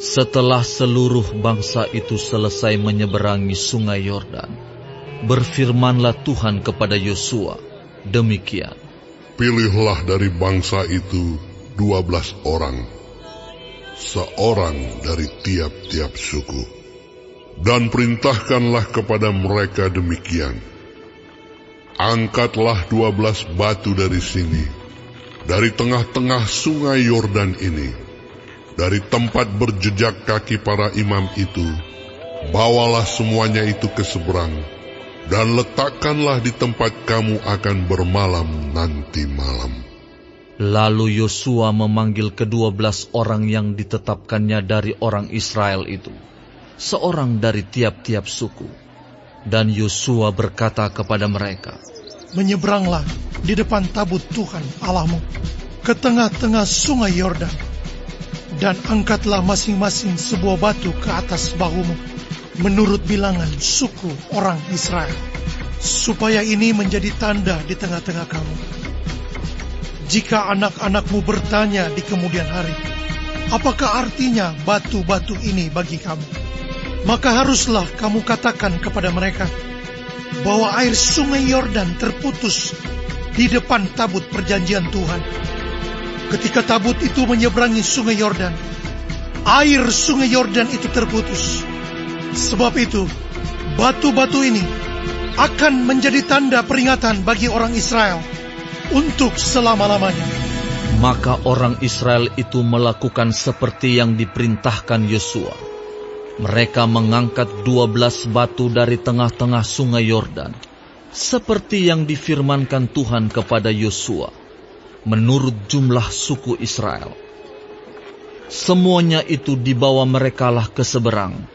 Setelah seluruh bangsa itu selesai menyeberangi sungai Yordan, berfirmanlah Tuhan kepada Yosua, demikian. Pilihlah dari bangsa itu 12 orang, seorang dari tiap-tiap suku, dan perintahkanlah kepada mereka demikian. Angkatlah 12 batu dari sini, dari tengah-tengah sungai Yordan ini, dari tempat berjejak kaki para imam itu. Bawalah semuanya itu ke seberang, dan letakkanlah di tempat kamu akan bermalam nanti malam. Lalu Yosua memanggil ke-12 orang yang ditetapkannya dari orang Israel itu, seorang dari tiap-tiap suku. Dan Yosua berkata kepada mereka, menyeberanglah di depan tabut Tuhan Allahmu ke tengah-tengah sungai Yordan, dan angkatlah masing-masing sebuah batu ke atas bahumu, menurut bilangan suku orang Israel, supaya ini menjadi tanda di tengah-tengah kamu. Jika anak-anakmu bertanya di kemudian hari, apakah artinya batu-batu ini bagi kamu, maka haruslah kamu katakan kepada mereka bahwa air sungai Yordan terputus di depan tabut perjanjian Tuhan. Ketika tabut itu menyeberangi sungai Yordan, air sungai Yordan itu terputus. Sebab itu, batu-batu ini akan menjadi tanda peringatan bagi orang Israel untuk selama-lamanya. Maka orang Israel itu melakukan seperti yang diperintahkan Yosua. Mereka mengangkat 12 batu dari tengah-tengah sungai Yordan, seperti yang difirmankan Tuhan kepada Yosua, menurut jumlah suku Israel. Semuanya itu dibawa merekalah ke seberang,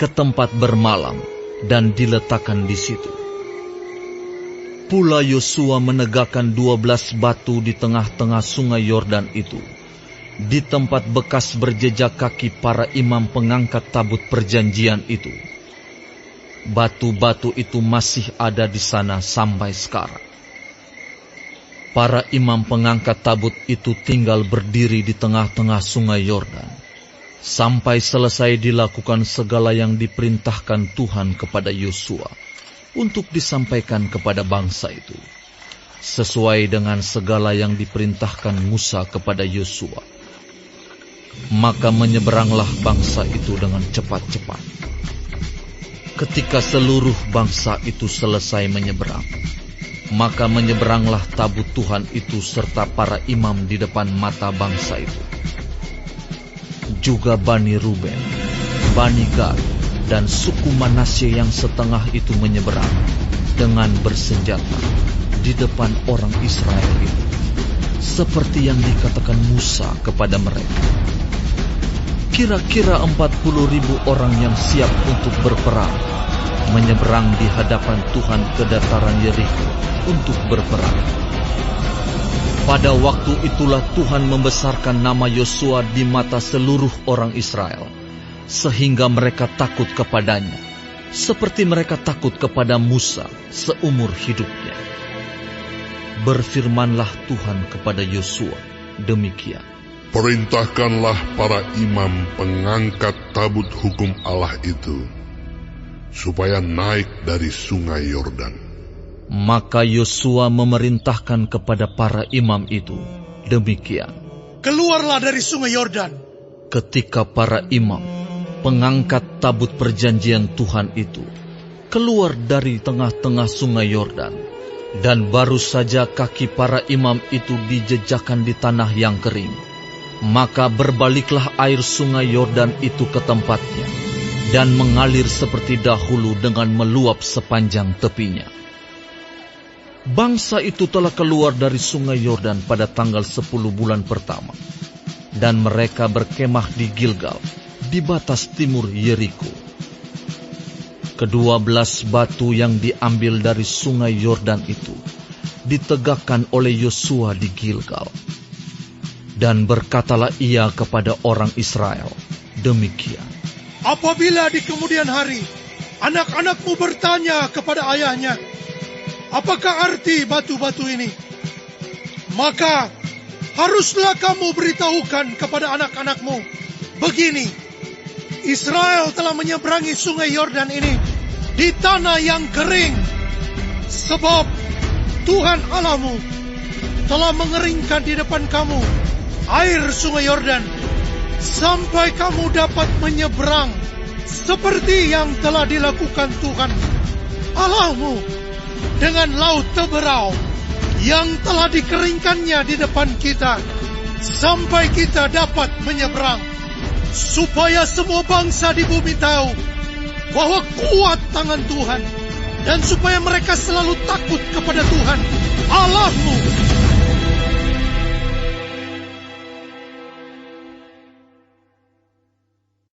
ke tempat bermalam, dan diletakkan di situ. Pula Yosua menegakkan 12 batu di tengah-tengah sungai Yordan itu, di tempat bekas berjejak kaki para imam pengangkat tabut perjanjian itu. Batu-batu itu masih ada di sana sampai sekarang. Para imam pengangkat tabut itu tinggal berdiri di tengah-tengah sungai Yordan, sampai selesai dilakukan segala yang diperintahkan Tuhan kepada Yosua untuk disampaikan kepada bangsa itu, sesuai dengan segala yang diperintahkan Musa kepada Yosua. Maka menyeberanglah bangsa itu dengan cepat-cepat. Ketika seluruh bangsa itu selesai menyeberang, maka menyeberanglah tabut Tuhan itu serta para imam di depan mata bangsa itu. Juga Bani Ruben, Bani Gad, dan suku Manasye yang setengah itu menyeberang dengan bersenjata di depan orang Israel itu, seperti yang dikatakan Musa kepada mereka. Kira-kira 40.000 orang yang siap untuk berperang menyeberang di hadapan Tuhan ke dataran Yeriko untuk berperang. Pada waktu itulah Tuhan membesarkan nama Yosua di mata seluruh orang Israel, sehingga mereka takut kepadanya, seperti mereka takut kepada Musa seumur hidupnya. Berfirmanlah Tuhan kepada Yosua, demikian. Perintahkanlah para imam pengangkat tabut hukum Allah itu, supaya naik dari sungai Yordan. Maka Yosua memerintahkan kepada para imam itu, demikian. Keluarlah dari sungai Yordan. Ketika para imam pengangkat tabut perjanjian Tuhan itu keluar dari tengah-tengah sungai Yordan, dan baru saja kaki para imam itu dijejakkan di tanah yang kering, maka berbaliklah air sungai Yordan itu ke tempatnya, dan mengalir seperti dahulu dengan meluap sepanjang tepinya. Bangsa itu telah keluar dari sungai Yordan pada tanggal 10 bulan pertama, dan mereka berkemah di Gilgal, di batas timur Yeriko. Ke-12 batu yang diambil dari sungai Yordan itu ditegakkan oleh Yosua di Gilgal. Dan berkatalah ia kepada orang Israel, demikian. Apabila di kemudian hari anak-anakmu bertanya kepada ayahnya, apakah arti batu-batu ini? Maka haruslah kamu beritahukan kepada anak-anakmu, begini, Israel telah menyeberangi sungai Yordan ini di tanah yang kering, sebab Tuhan Allahmu telah mengeringkan di depan kamu air sungai Yordan, sampai kamu dapat menyeberang seperti yang telah dilakukan Tuhan Allahmu dengan laut Teberau yang telah dikeringkannya di depan kita, sampai kita dapat menyeberang, supaya semua bangsa di bumi tahu bahwa kuat tangan Tuhan, dan supaya mereka selalu takut kepada Tuhan Allahmu.